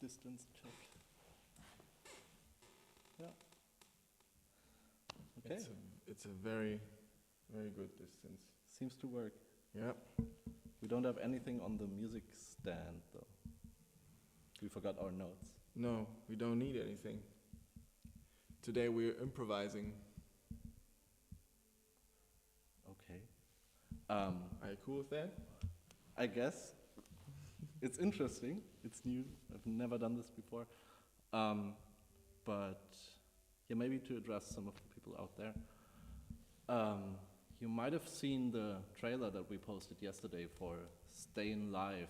Distance check. Yeah. Okay. It's a very, very good distance. Seems to work. Yeah. We don't have anything on the music stand though. We forgot our notes. No, we don't need anything. Today we're improvising. Okay. Are you cool with that? I guess. It's interesting. It's new. I've never done this before. But yeah, maybe to address some of the people out there. You might have seen the trailer that we posted yesterday for Staying Live.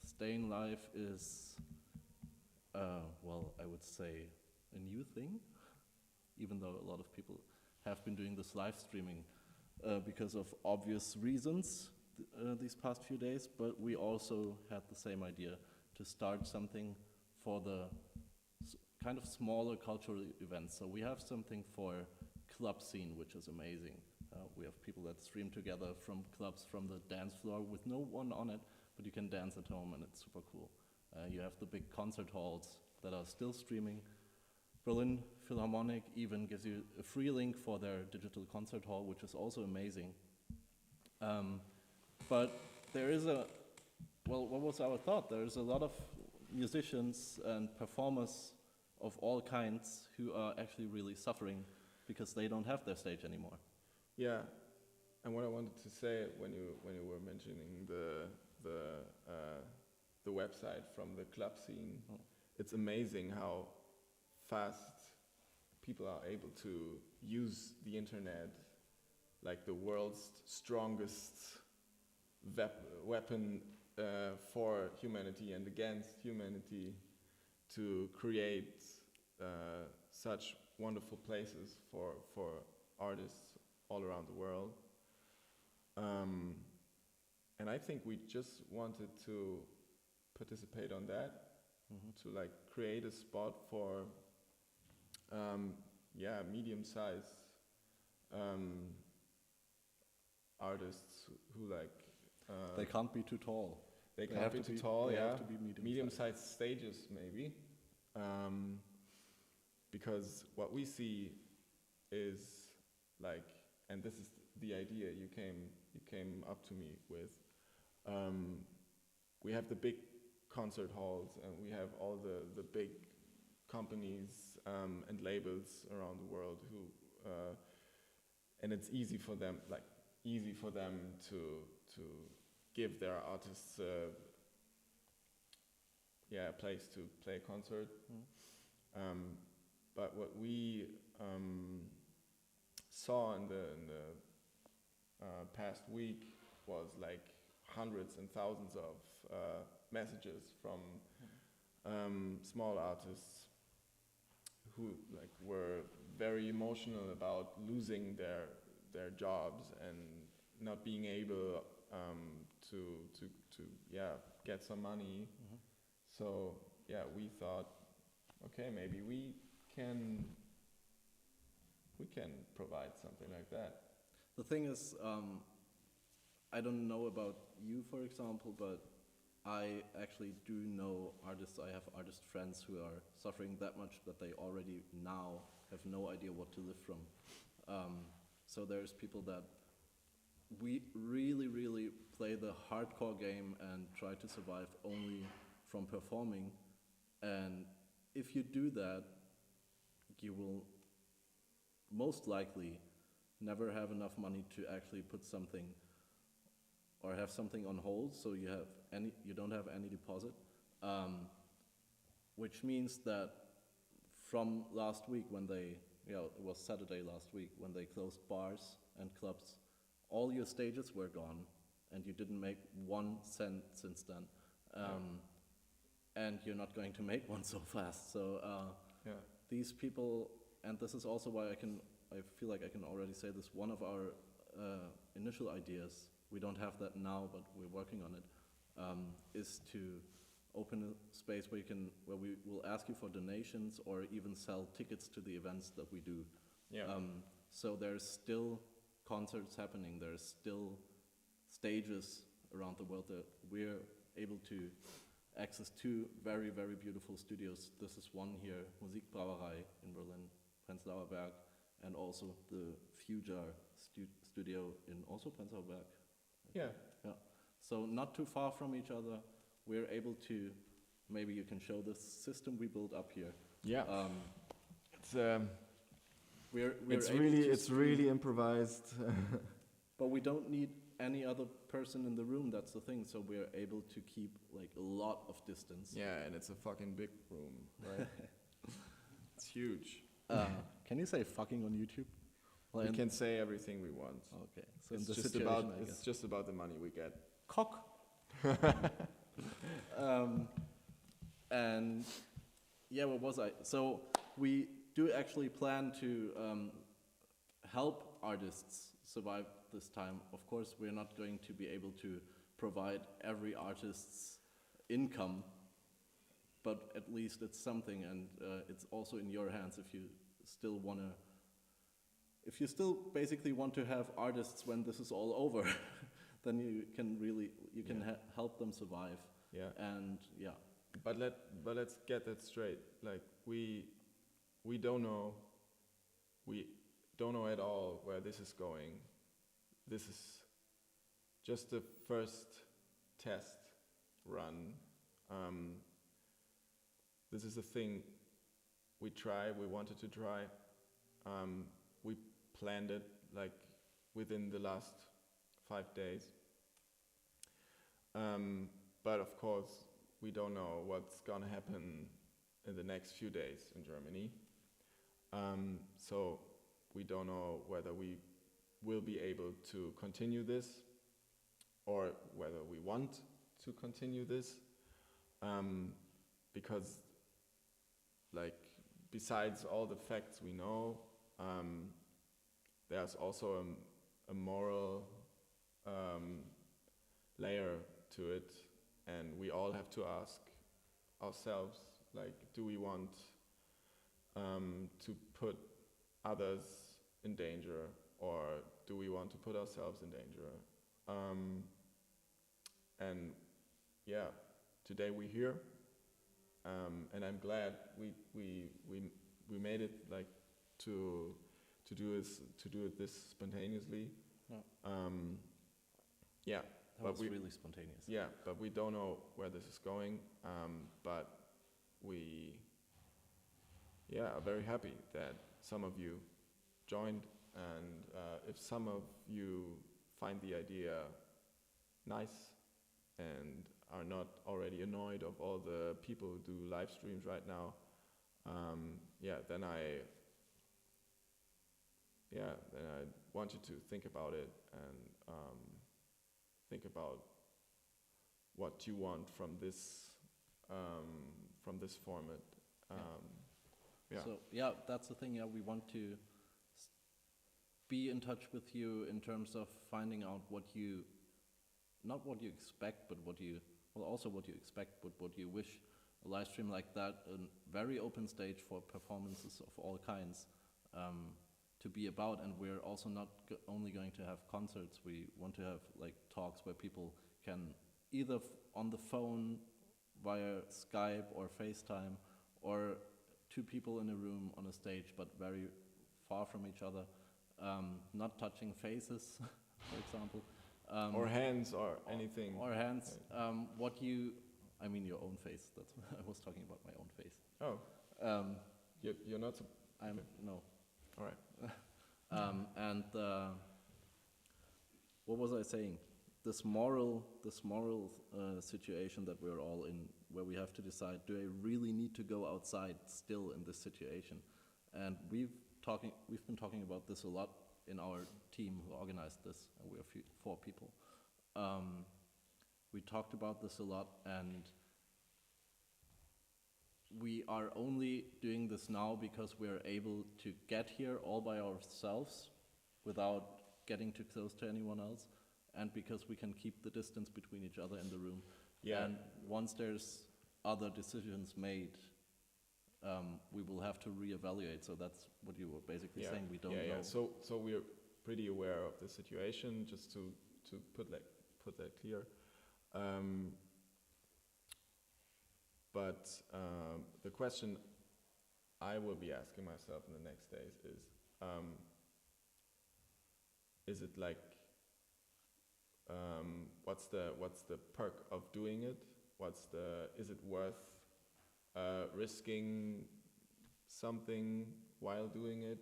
Staying Live is, well, I would say a new thing, even though a lot of people have been doing this live streaming because of obvious reasons these past few days, but we also had the same idea to start something for the kind of smaller cultural events. So we have something for club scene, which is amazing. We have people that stream together from clubs, from the dance floor with no one on it, but you can dance at home and it's super cool. You have the big concert halls that are still streaming. Berlin Philharmonic even gives you a free link for their digital concert hall, which is also amazing. But there is well, what was our thought? There's a lot of musicians and performers of all kinds who are actually really suffering because they don't have their stage anymore. Yeah, and what I wanted to say when you were mentioning the website from the club scene, it's amazing how fast people are able to use the internet, like the world's strongest weapon for humanity and against humanity, to create such wonderful places for artists all around the world. And I think we just wanted to participate on that, to like create a spot for medium-sized artists who like They can't be too tall. They can't be too tall, they yeah. have to be medium-sized stages, maybe. Because what we see is like, and this is the idea you came up to me with. We have the big concert halls, and we have all the big companies and labels around the world who, and it's easy for them to give their artists a place to play a concert. But what we saw in the past week was like hundreds and thousands of messages from small artists who like were very emotional about losing their jobs and not being able to get some money. So we thought, okay, maybe we can provide something like that. The thing is, I don't know about you, for example, but I actually do know artists. I have artist friends who are suffering that much that they already now have no idea what to live from. So there's people that we really play the hardcore game and try to survive only from performing. And if you do that, you will most likely never have enough money to actually put something or have something on hold, so you don't have any deposit, which means that from last week when it was Saturday last week when they closed bars and clubs, all your stages were gone and you didn't make 1 cent since then. And you're not going to make one so fast. So these people, and this is also why I feel like I can already say this, one of our initial ideas, we don't have that now, but we're working on it, is to open a space where we will ask you for donations or even sell tickets to the events that we do. So there's still concerts happening, there's still stages around the world that we're able to access to very, very beautiful studios. This is one here, Musikbrauerei in Berlin, Prenzlauer Berg, and also the Future studio in also Prenzlauer Berg. Yeah. Yeah. So not too far from each other, we're able to, maybe you can show this system we built up here. Yeah. We're it's really improvised. But we don't need any other person in the room, that's the thing, so we're able to keep like a lot of distance. Yeah, and it's a fucking big room, right? It's huge. Can you say fucking on YouTube? Well, we can say everything we want. Okay, so it's in this just situation, about it's just about the money we get. Cock. And yeah, what was I? So we do actually plan to help artists survive this time. Of course, we're not going to be able to provide every artist's income, but at least it's something, and it's also in your hands if you still wanna. If you still basically want to have artists when this is all over, then you can really help them survive. Yeah. And yeah. But let's get that straight. Like we don't know. We don't know at all where this is going. This is just the first test run. This is a thing we wanted to try. We planned it like within the last 5 days. But of course, we don't know what's gonna happen in the next few days in Germany. So we don't know whether we will be able to continue this or whether we want to continue this. Because like besides all the facts we know, there's also a moral layer to it, and we all have to ask ourselves, like, do we want to put others in danger, or do we want to put ourselves in danger? And yeah, today we're here, and I'm glad we made it like to do it this spontaneously. Yeah. That was really spontaneous. Yeah, but we don't know where this is going. But we are very happy that some of you joined, and if some of you find the idea nice and are not already annoyed of all the people who do live streams right now, then I want you to think about it and think about what you want from this format. So yeah, that's the thing. Yeah, we want to be in touch with you in terms of finding out not what you expect, but what you expect, but what you wish a live stream like that, a very open stage for performances of all kinds, to be about. And we're also not only going to have concerts. We want to have like talks where people can either on the phone, via Skype or FaceTime, or two people in a room on a stage, but very far from each other, not touching faces, for example. Or hands or anything. Or hands. I mean your own face. That's I was talking about my own face. Oh. You're not. No. All right. And what was I saying? This moral situation that we're all in, where we have to decide: do I really need to go outside still in this situation? And we've been talking about this a lot in our team who organized this, and we're 4 people. We talked about this a lot, and we are only doing this now because we're able to get here all by ourselves without getting too close to anyone else, and because we can keep the distance between each other in the room. Yeah. And once there's other decisions made, we will have to reevaluate. So that's what you were basically saying. We don't know. Yeah. So we're pretty aware of the situation. Just to put that clear. But the question I will be asking myself in the next days is it like, what's the perk of doing it? Is it worth risking something while doing it?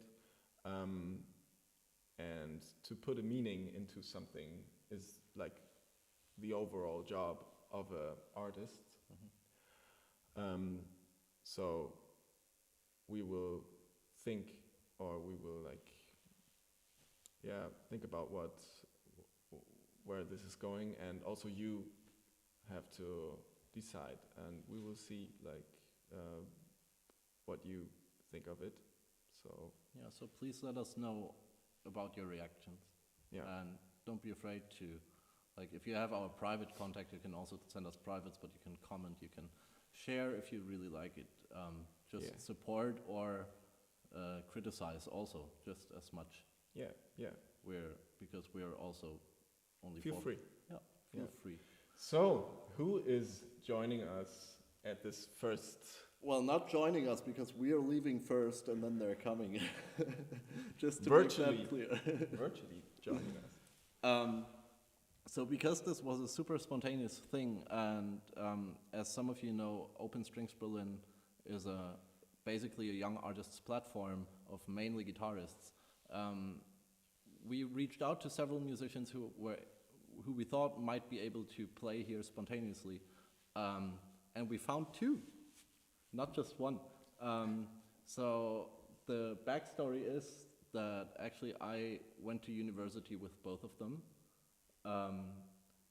And to put a meaning into something is like the overall job of an artist. So we will think, or we will think about where this is going, and also you have to decide, and we will see what you think of it. So yeah, so please let us know about your reactions. yeah, And don't be afraid to, like, if you have our private contact, you can also send us privates, but you can comment, you can share if you really like it. Just support or criticize also, just as much. Yeah. Because we're also only Feel free. Yeah, feel free. So, who is joining us at this first? Well, not joining us because we are leaving first and then they're coming. Just to Virtually. make that clear. Virtually joining us. So because this was a super spontaneous thing, and as some of you know, Open Strings Berlin is basically a young artists platform of mainly guitarists. We reached out to several musicians who we thought might be able to play here spontaneously, and we found two, not just one. So the backstory is that actually I went to university with both of them.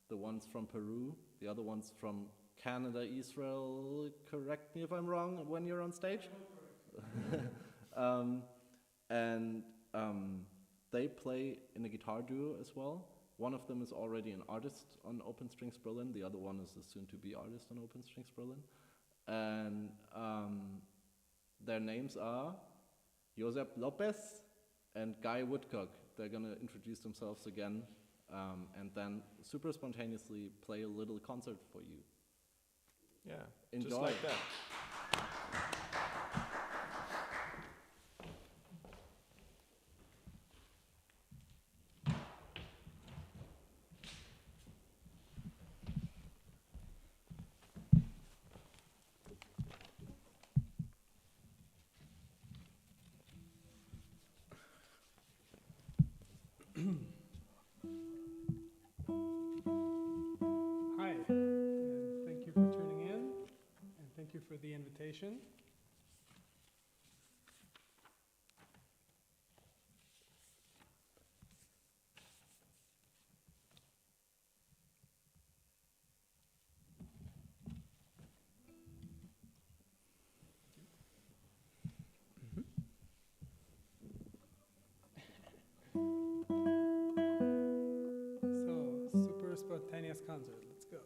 The one's from Peru, the other one's from Canada, Israel. Correct me if I'm wrong when you're on stage. They play in a guitar duo as well. One of them is already an artist on Open Strings Berlin. The other one is a soon-to-be artist on Open Strings Berlin. And their names are Josep López and Woodcock. They're going to introduce themselves again and then super spontaneously play a little concert for you. Yeah, enjoy. Just like that. Hi, and thank you for tuning in, and thank you for the invitation. So, super spontaneous concert, let's go.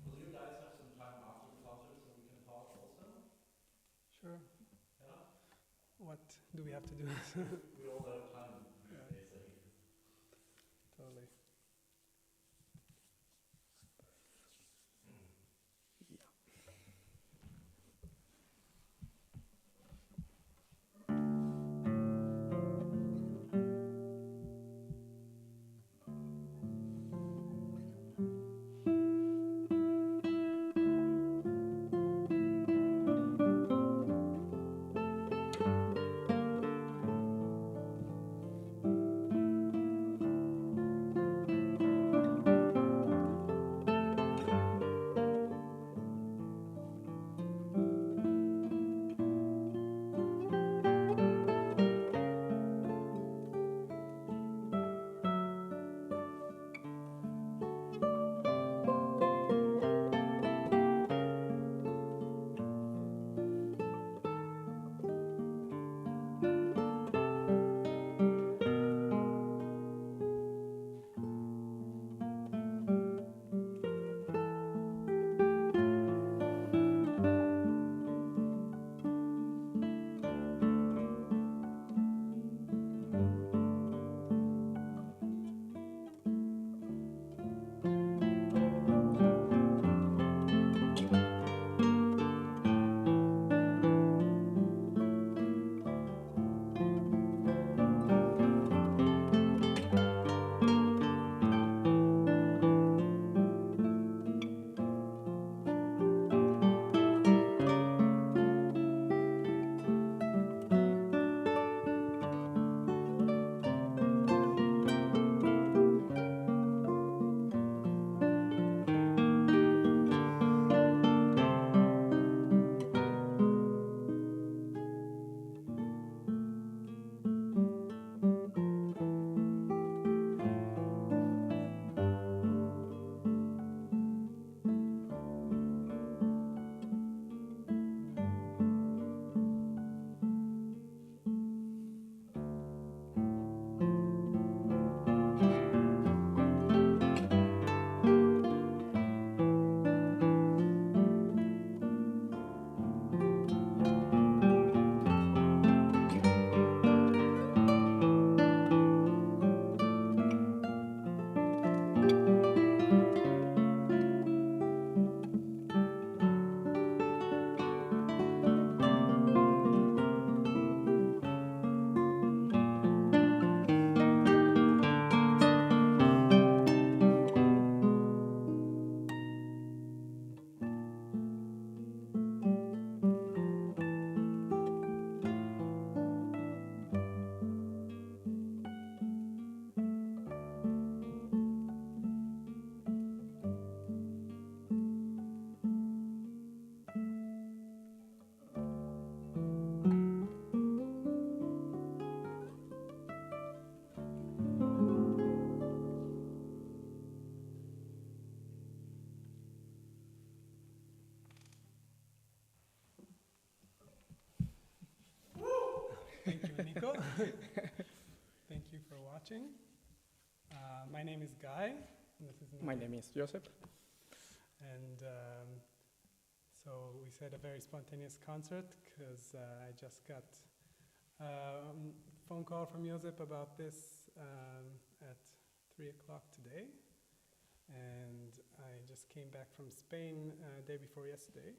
Will you guys have some time after the concert so we can talk also? Sure. Yeah? What do we have to do? We all have time, Yeah. they say. Totally. Thank you, Nico. Thank you for watching. My name is Guy. And this is My name is Josep. And so we said a very spontaneous concert because I just got a phone call from Josep about this at 3 o'clock today. And I just came back from Spain day before yesterday,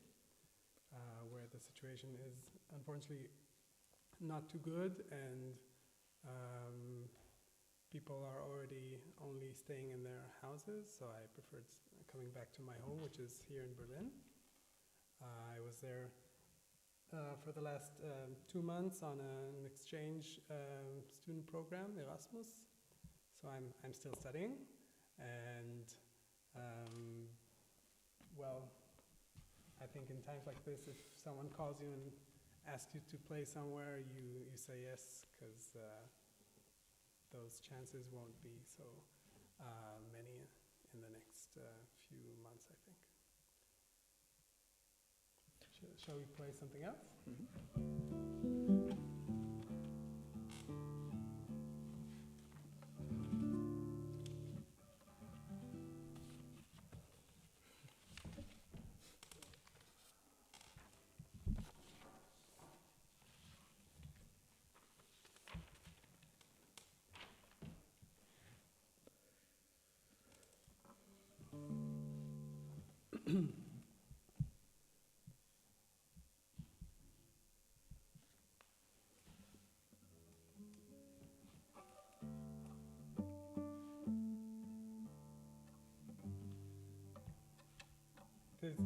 where the situation is unfortunately not too good, and people are already only staying in their houses, so I preferred coming back to my home, which is here in Berlin. I was there for the last 2 months on an exchange student program, Erasmus. So I'm still studying, and well, I think in times like this, if someone calls you and asks you to play somewhere, you say yes, because those chances won't be so many in the next few months, I think. Shall we play something else?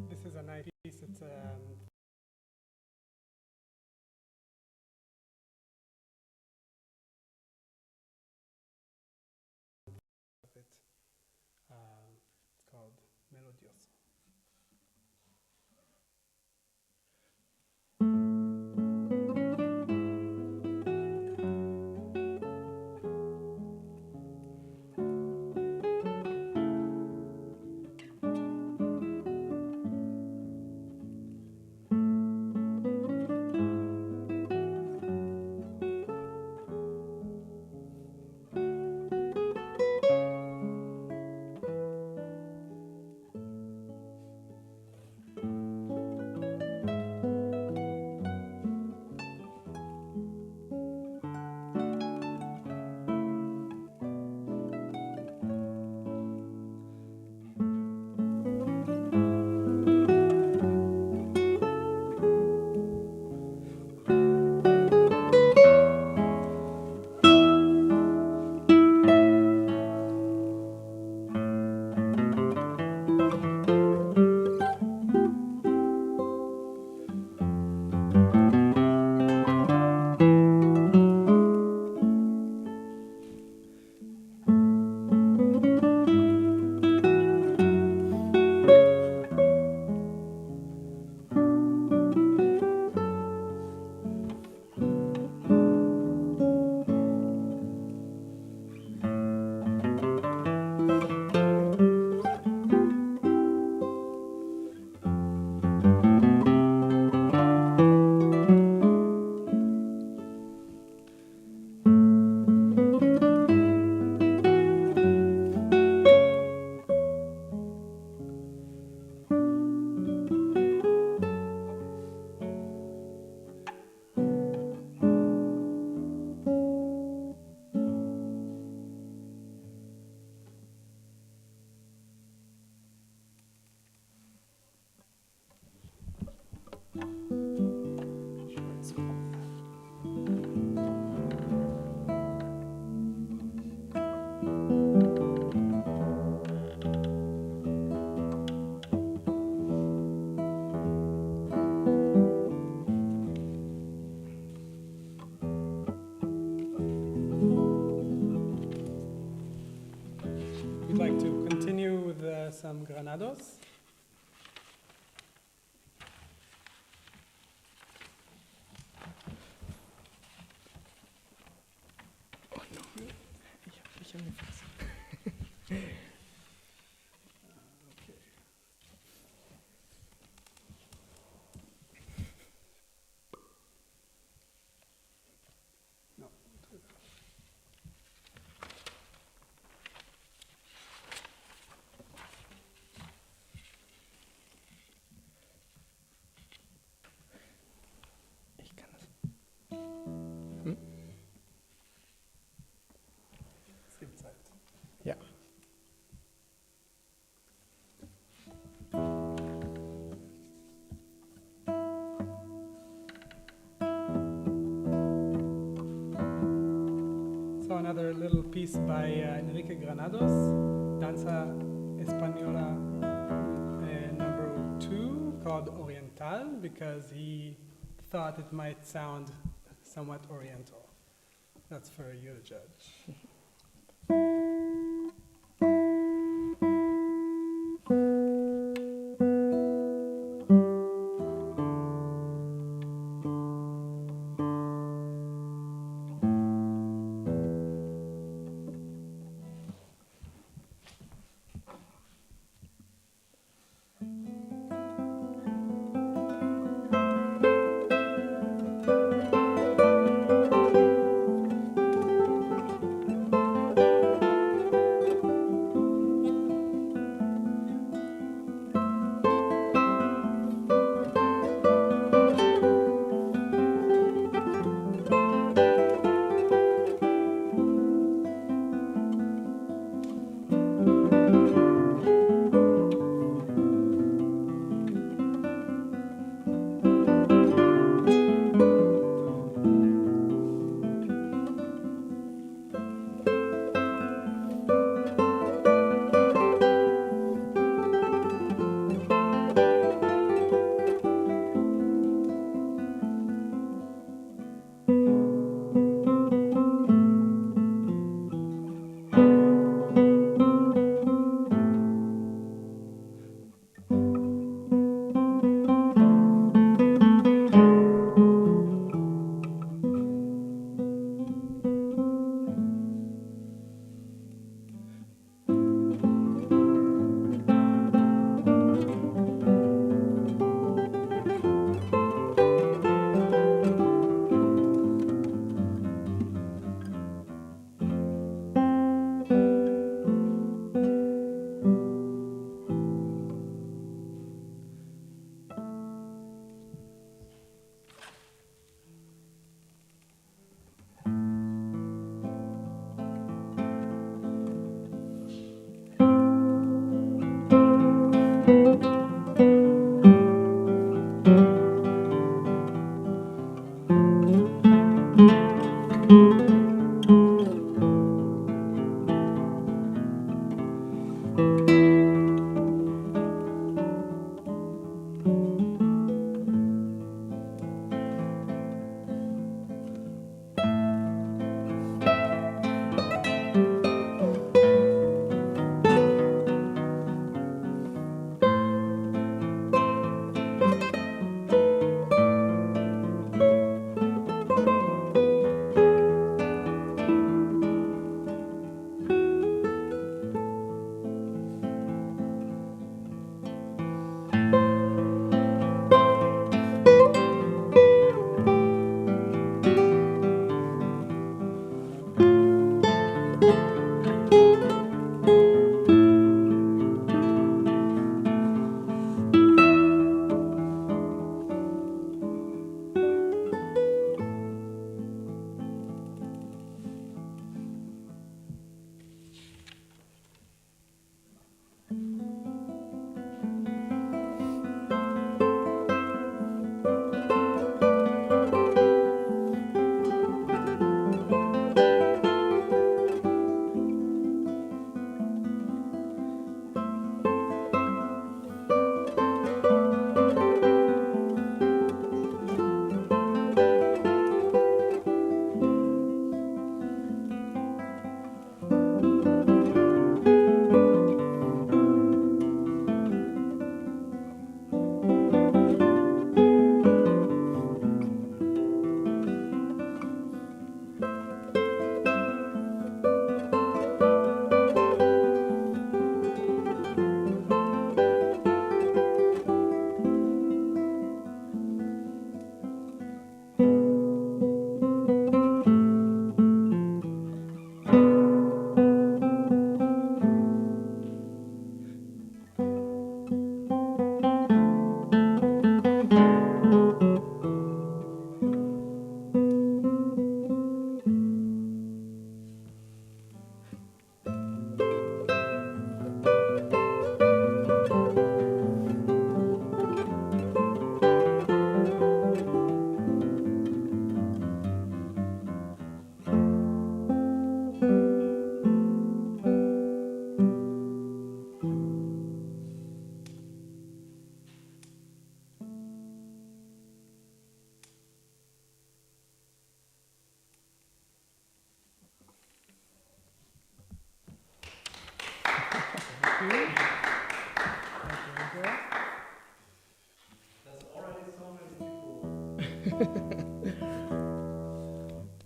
This is a nice piece. It's it's called Melodioso. We'd like to continue with some granados. Oh no, ich hab mich fast. So another little piece by Enrique Granados, Danza Española number 2, called Oriental, because he thought it might sound somewhat oriental. That's for you to judge.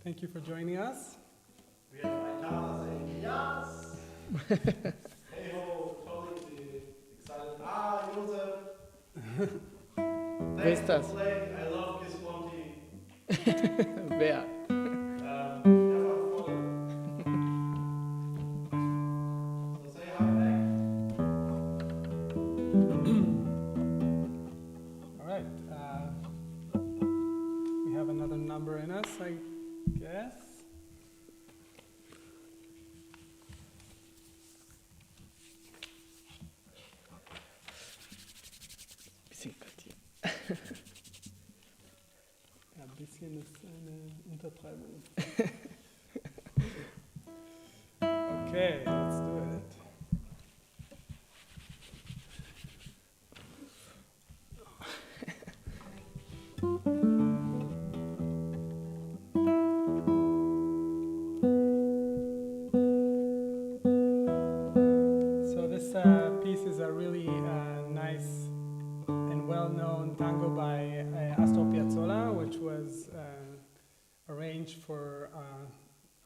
thank you for joining us. Wir sagen yes. Hey ho, totally excited. Josep. Wer ist das? I love Gismonti. Wer? So say hi back. All right. We have another number in us, I guess. Bisschen kalt hier. Ja, ein bisschen ist eine Untertreibung. Okay, let's do it. So this piece is a really nice and well-known tango by Astor Piazzolla, which was arranged for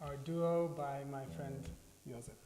our duo by my friend Josep.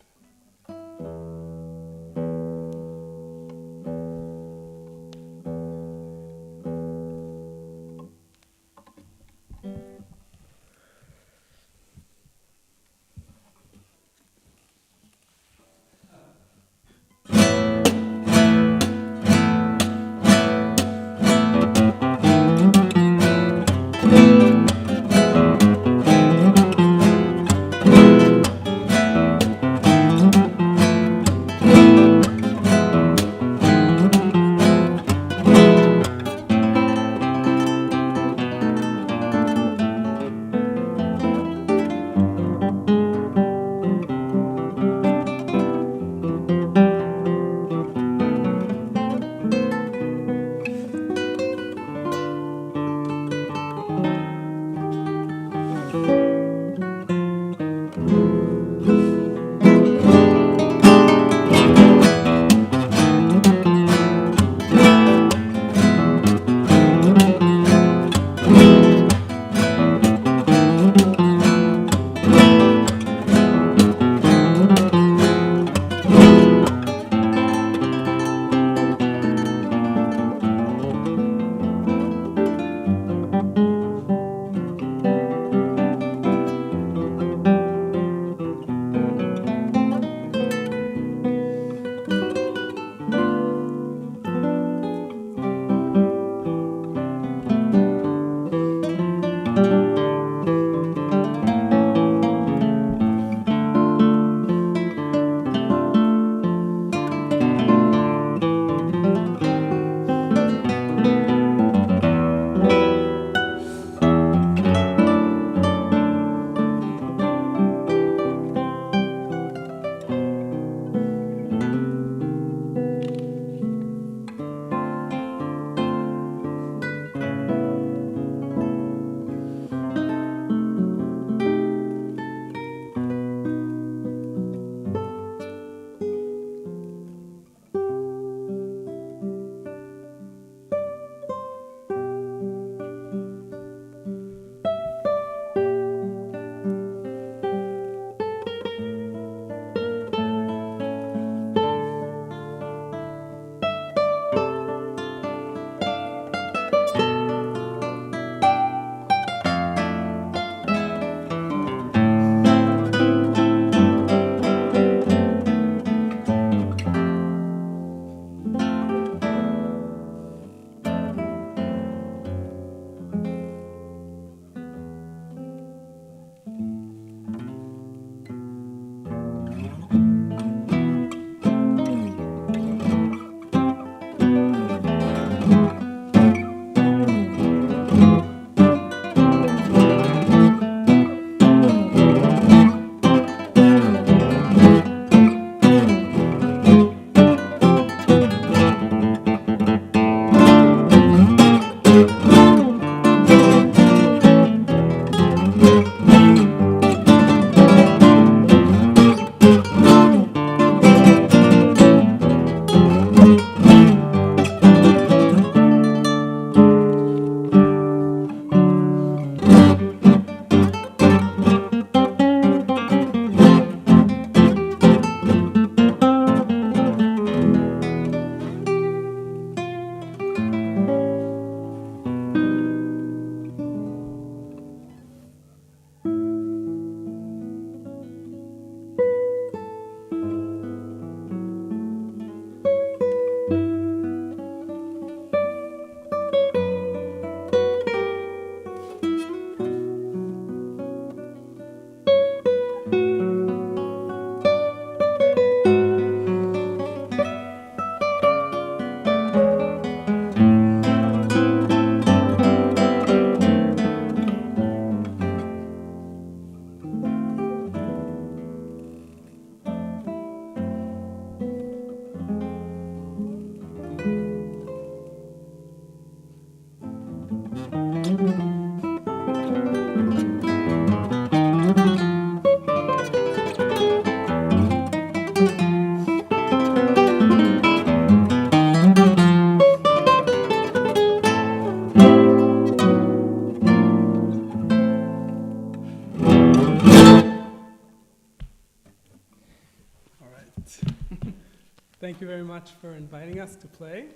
Thank you very much for inviting us to play.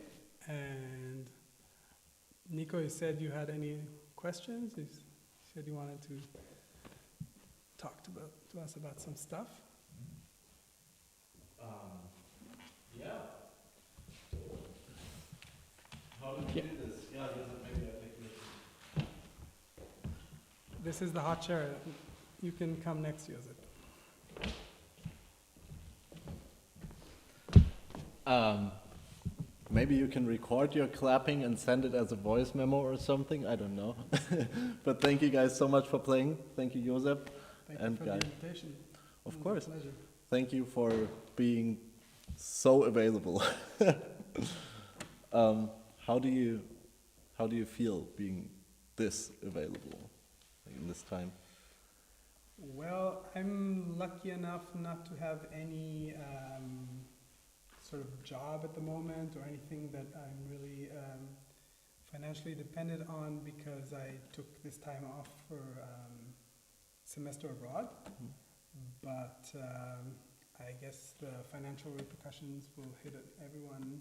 And Nico, you said you had any questions? You said you wanted to talk to us about some stuff. Yeah. How did you do this? Yeah, maybe I take this. This is the hot chair. You can come next, Josep. Maybe you can record your clapping and send it as a voice memo or something. I don't know. But thank you guys so much for playing. Thank you, Josep. Thank And you for guys. the invitation. Of It was a course. pleasure. Thank you for being so available. How do you feel being this available in this time? Well, I'm lucky enough not to have any sort of job at the moment or anything that I'm really financially dependent on, because I took this time off for semester abroad. But I guess the financial repercussions will hit everyone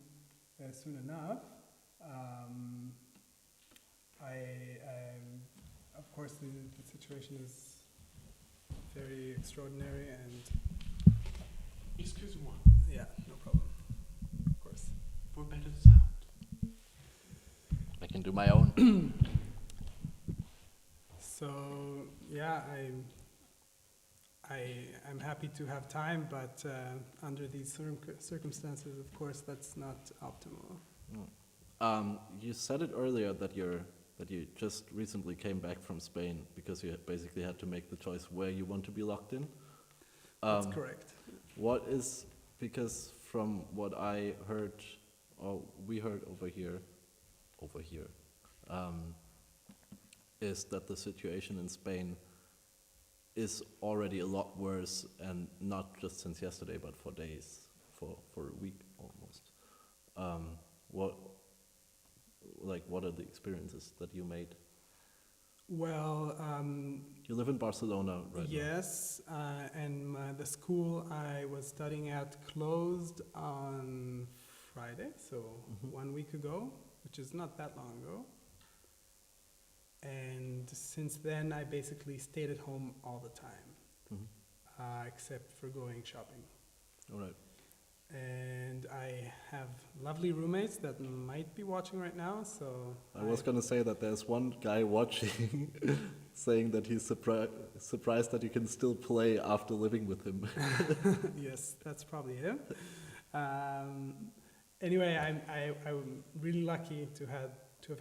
soon enough. Of course, the situation is very extraordinary, and Excuse-moi, yeah, no problem. Of course. for better sound. I can do my own. So yeah, I'm happy to have time, but under these circumstances, of course, that's not optimal. You said it earlier that you just recently came back from Spain because you basically had to make the choice where you want to be locked in. That's correct. What is, because from what I heard, or we heard over here, is that the situation in Spain is already a lot worse, and not just since yesterday, but for days, for a week almost. What are the experiences that you made? Well, You live in Barcelona right now. yes, and the school I was studying at closed on Friday, so 1 week ago, which is not that long ago. And since then, I basically stayed at home all the time, except for going shopping. All right. And I have lovely roommates that might be watching right now, so I was going to say that there's one guy watching saying that he's surprised that you can still play after living with him. yes, that's probably him. Anyway, I'm really lucky to have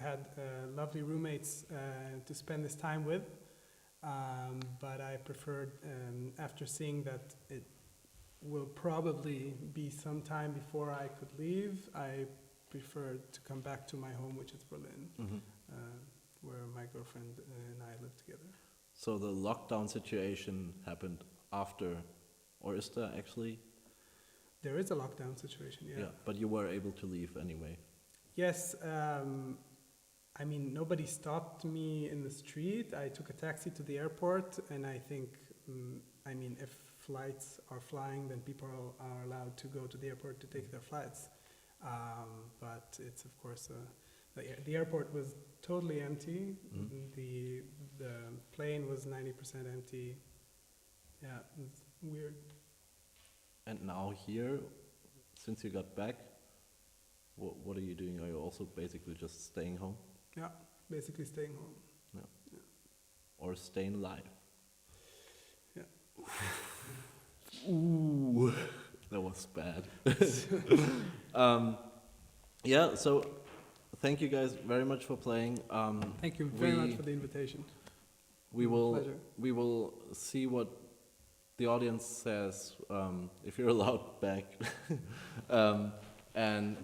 had lovely roommates to spend this time with, but I preferred, after seeing that it will probably be some time before I could leave, I preferred to come back to my home, which is Berlin, where my girlfriend and I live together. So the lockdown situation happened after, or is there actually? There is a lockdown situation, yeah. But you were able to leave anyway. Yes, I mean, nobody stopped me in the street. I took a taxi to the airport, and I think, if flights are flying, then people are allowed to go to the airport to take their flights. But it's, of course, the airport was totally empty. The plane was 90% empty. Yeah, it's weird. And now here, since you got back, what are you doing? Are you also basically just staying home? Yeah, basically staying home. Or staying alive? Yeah. Ooh, that was bad. So thank you guys very much for playing. Thank you very much for the invitation. Pleasure. We will see what the audience says, if you're allowed back. And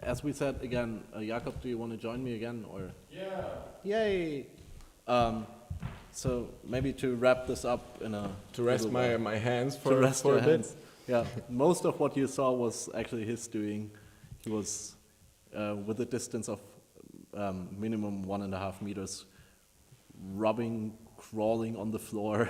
as we said again, Jakob, do you want to join me again, or? Yeah. Yay! So maybe to wrap this up in a To rest little while. my hands To for rest a your bit. hands. Yeah, most of what you saw was actually his doing. He was with a distance of minimum 1.5 meters, rubbing crawling on the floor,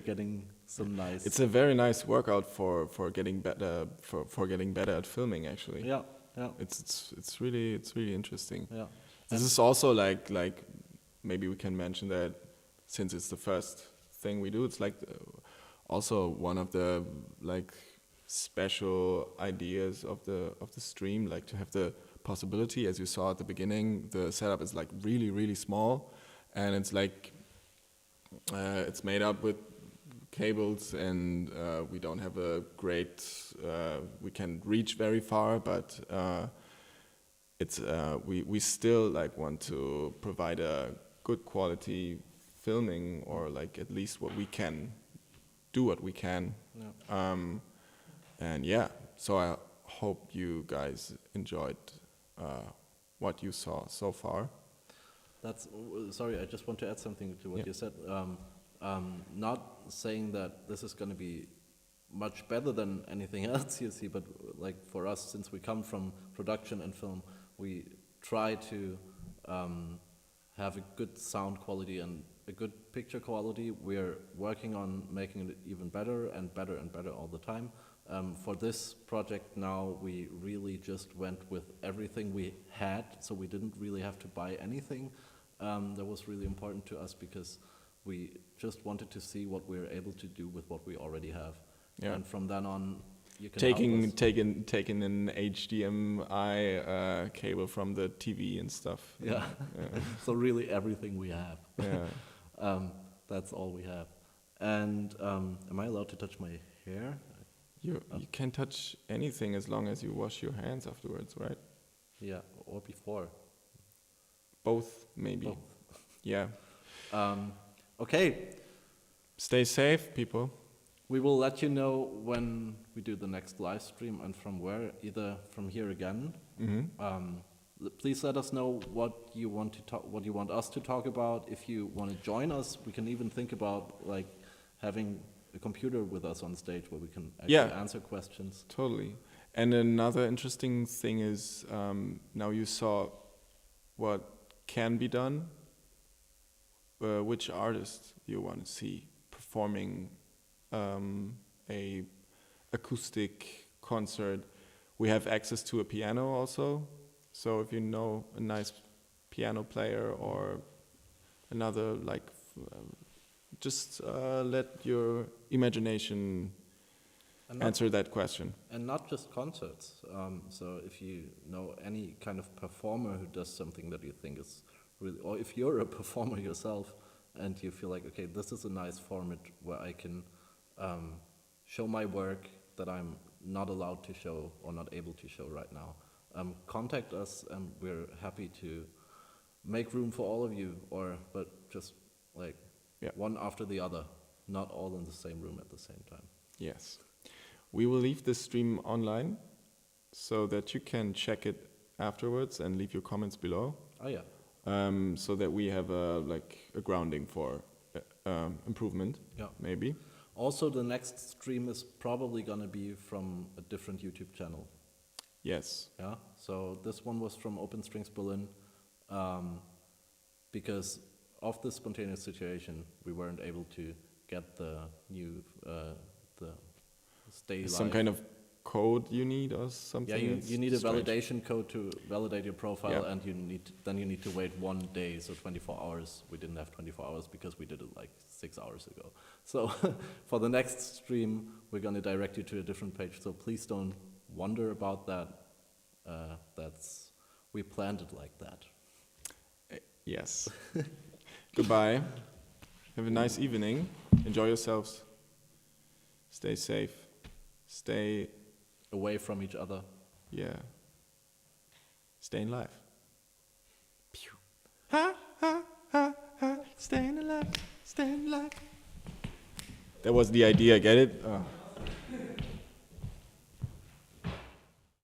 getting some nice. It's a very nice workout for getting better for getting better at filming. Actually, yeah, yeah, it's really interesting. yeah. This is also like maybe we can mention that since it's the first thing we do, it's like also one of the like special ideas of the stream, like to have the possibility, as you saw at the beginning, the setup is like really small, and it's like it's made up with cables, and we don't have a great we can reach very far, but it's we still like want to provide a good quality filming, or like at least what we can do what we can. Yeah. And yeah, so I hope you guys enjoyed what you saw so far. That's sorry. I just want to add something to what Yeah. you said. Not saying that this is going to be much better than anything else you see, but like for us, since we come from production and film, we try to have a good sound quality and a good picture quality. We're working on making it even better and better and better all the time. For this project now, we really just went with everything we had, so we didn't really have to buy anything. That was really important to us because we just wanted to see what we're able to do with what we already have. Yeah. And from then on, you can Taking help us. an HDMI cable from the TV and stuff. Yeah. So really everything we have. Yeah. That's all we have. And am I allowed to touch my hair? You can touch anything as long as you wash your hands afterwards, right? Yeah, or before. Both, maybe. Both. Yeah. Okay, Stay safe, people. we will let you know when we do the next live stream and from where, either from here again. Please let us know what you want to talk, what you want us to talk about. If you want to join us, we can even think about like having a computer with us on stage where we can actually answer questions. Totally. And another interesting thing is now you saw what can be done. Which artist you want to see performing a acoustic concert? We have access to a piano also. So if you know a nice piano player or another, like, just let your imagination answer that question. And not just concerts. So if you know any kind of performer who does something that you think is really, or if you're a performer yourself and you feel like, okay, this is a nice format where I can show my work that I'm not allowed to show or not able to show right now, contact us and we're happy to make room for all of you, but just like one after the other, not all in the same room at the same time. Yes. We will leave this stream online so that you can check it afterwards and leave your comments below. Oh yeah. So that we have a grounding for improvement. Yeah. Maybe. Also, the next stream is probably gonna be from a different YouTube channel. Yes. Yeah. So this one was from Open Strings Berlin, because of the spontaneous situation, we weren't able to get the new the stay live. Some kind of code you need or something? Yeah, you need a strange. validation code to validate your profile, Yeah. and you need to wait 1 day, so 24 hours. We didn't have 24 hours because we did it like 6 hours ago. So for the next stream, we're gonna direct you to a different page. So please don't wonder about that. We planned it like that. Yes. Goodbye. Have a nice evening. Enjoy yourselves. Stay safe. Stay Away from each other. Staying alive. Pew. Ha ha ha ha. Staying alive. Staying alive. That was the idea, get it?